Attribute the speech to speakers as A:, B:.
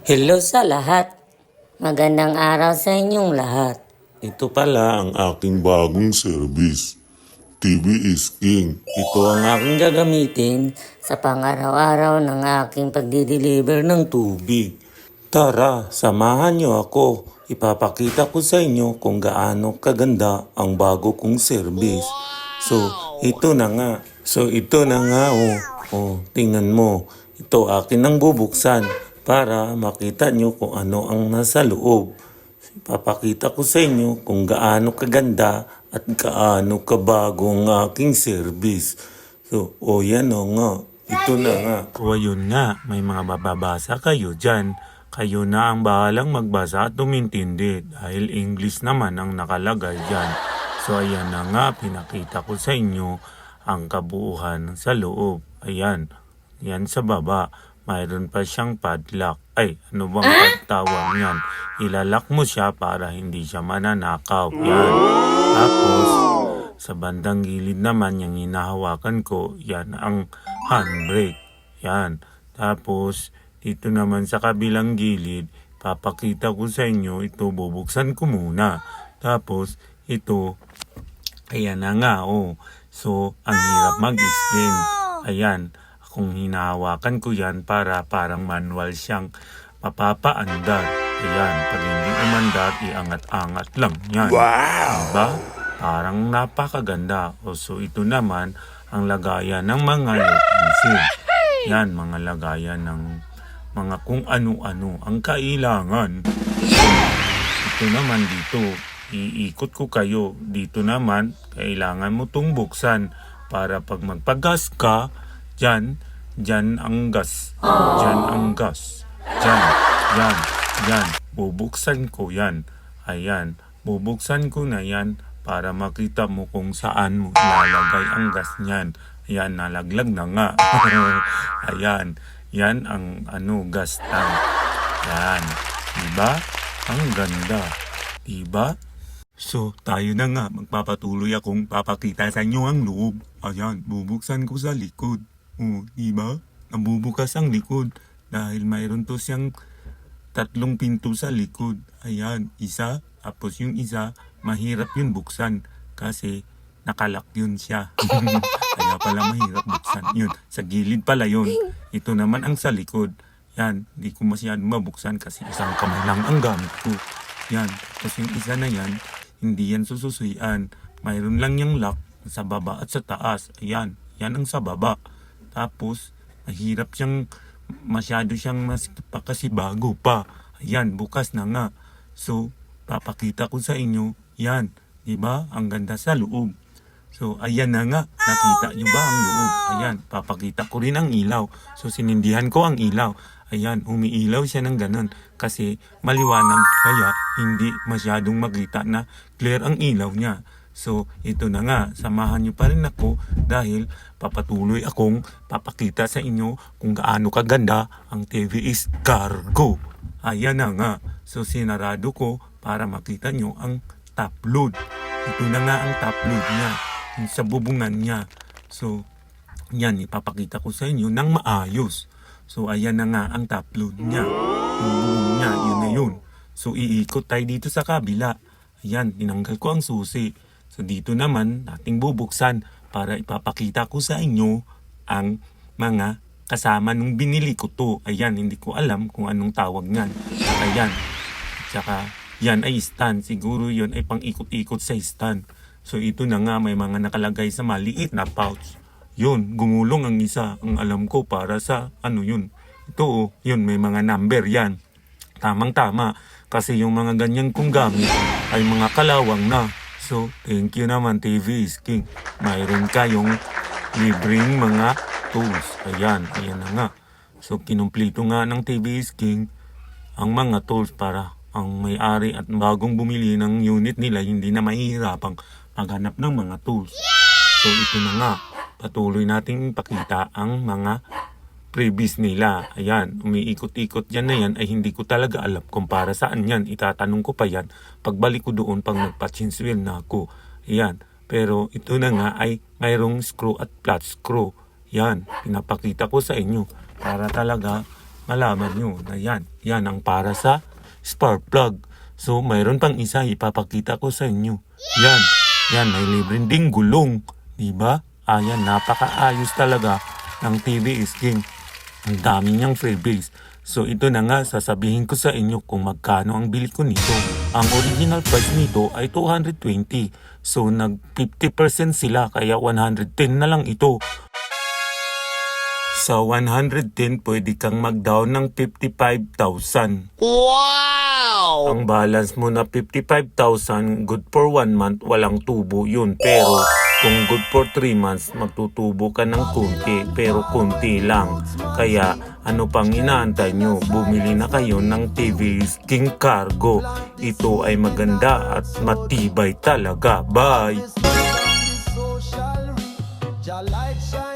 A: Hello sa lahat. Magandang araw sa inyong lahat.
B: Ito pala ang aking bagong service. TV is King.
A: Ito ang aking gagamitin sa pang-araw-araw ng aking pagdi-deliver ng tubig.
B: Tara, samahan niyo ako. Ipapakita ko sa inyo kung gaano kaganda ang bago kong service. Ito na nga. Ito na nga tingnan mo. Ito akin ang bubuksan para makita niyo kung ano ang nasa loob. Papakita ko sa inyo kung gaano kaganda at gaano kabago ang aking service. Yan nga. Ito na nga. Ayun nga, may mga mababasa kayo dyan. Kayo na ang bahalang magbasa at umintindi dahil English naman ang nakalagay dyan. Ayan na nga, pinakita ko sa inyo ang kabuuhan sa loob. Ayan, yan sa baba. Mayroon pa siyang padlock. Ano bang pagtawag yan? Ilalak mo siya para hindi siya mananakaw. Yan. Tapos, sa bandang gilid naman, yung hinahawakan ko, yan ang handbrake. Yan. Tapos, dito naman sa kabilang gilid, papakita ko sa inyo, ito bubuksan ko muna. Tapos, ito, ayan na nga, ang hirap mag-explain. Ayan. Kung hinahawakan ko yan para parang manual siyang mapapaandar. Ayan, pag hindi umandar, iangat-angat lang yan. Wow! Diba? Parang napakaganda. Ito naman ang lagayan ng mga utensil. Yan, mga lagayan ng mga kung ano-ano ang kailangan. Ito naman dito, iikot ko kayo. Dito naman, kailangan mo itong buksan para pag magpagas ka, Diyan ang gas. Diyan ang gas. Yan. Bubuksan ko yan. Ayan. Bubuksan ko na yan para makita mo kung saan mo ilalagay ang gas niyan. Ayan, nalaglag na nga. Ayan. Yan ang gas tank. Yan. Diba? Ang ganda. Diba? Tayo na nga. Magpapatuloy akong papakita sa inyo ang loob. Ayan. Bubuksan ko sa likod. Diba? Nabubukas ang likod dahil mayroon to siyang 3 pinto sa likod. Ayan, isa. Tapos yung isa, mahirap yun buksan kasi nakalak yun siya. Kaya pala mahirap buksan. Yun, sa gilid pala yun. Ito naman ang sa likod. Yan, di ko masyadong mabuksan kasi isang kamay lang ang gamit ko. Yan, tapos yung isa na yan, hindi yan sususuyan. Mayroon lang yung lock sa baba at sa taas. Ayan, yan ang sa baba. Tapos, mahirap masyado siyang pa kasi bago pa. Ayan, bukas na nga. Papakita ko sa inyo, yan. Diba? Ang ganda sa loob. Ayan na nga. Nakita nyo ba ang loob? Ayan, papakita ko rin ang ilaw. Sinindihan ko ang ilaw. Ayan, umiilaw siya ng ganun. Kasi maliwanag, kaya hindi masyadong makita na clear ang ilaw niya. Ito na nga, samahan nyo pa rin ako dahil papatuloy akong papakita sa inyo kung gaano kaganda ang TV is Cargo. Ayan na nga. Sinarado ko para makita nyo ang top load. Ito na nga ang top load niya. Yung sa bubungan niya. Yan, ipapakita ko sa inyo ng maayos. Ayan na nga ang top load niya. Yung bubong niya, yun na yun. Iikot tayo dito sa kabila. Ayan, tinanggal ko ang susi. Dito naman, nating bubuksan para ipapakita ko sa inyo ang mga kasama nung binili ko to. Ayan, hindi ko alam kung anong tawag niyan. Tsaka yan ay stand. Siguro yun ay pang-ikot-ikot sa stand. Ito na nga, may mga nakalagay sa maliit na pouch. Yun, gumulong ang isa. Ang alam ko para sa yun. Ito yun, may mga number yan. Tamang-tama. Kasi yung mga ganyan kong gamit ay mga kalawang na. Thank you naman TV is King. Mayroon kayong libreng mga tools. Ayan na nga. Kinumplito nga ng TV is King ang mga tools para ang may-ari at bagong bumili ng unit nila hindi na mahihirapang maghanap ng mga tools. Ito na nga. Patuloy nating ipakita ang mga previous nila. Ayan, umiikot-ikot yan na yan ay hindi ko talaga alam kung para saan yan. Itatanong ko pa yan pagbalik ko doon pag nagpa-change wheel na ako. Ayan, pero ito na nga ay mayroong screw at flat screw. Yan, pinapakita ko sa inyo para talaga malaman nyo na yan ang para sa spark plug. So, mayroon pang isa ipapakita ko sa inyo. Yan, may libreng ding gulong. Diba? Ayan, napakaayos talaga ng TV is King. Ang dami niyang freebies. So, ito na nga, sasabihin ko sa inyo kung magkano ang bili ko nito. Ang original price nito ay 220. So, nag 50% sila, kaya 110 na lang ito. Sa 110, pwede kang mag-down ng 55,000.
C: Wow!
B: Ang balance mo na 55,000, good for 1 month, walang tubo yun. Pero kung good for 3 months, magtutubo ka ng kunti, pero kunti lang. Kaya ano pang inaantay nyo? Bumili na kayo ng TV King Cargo. Ito ay maganda at matibay talaga. Bye!
D: Social reach, your light shine.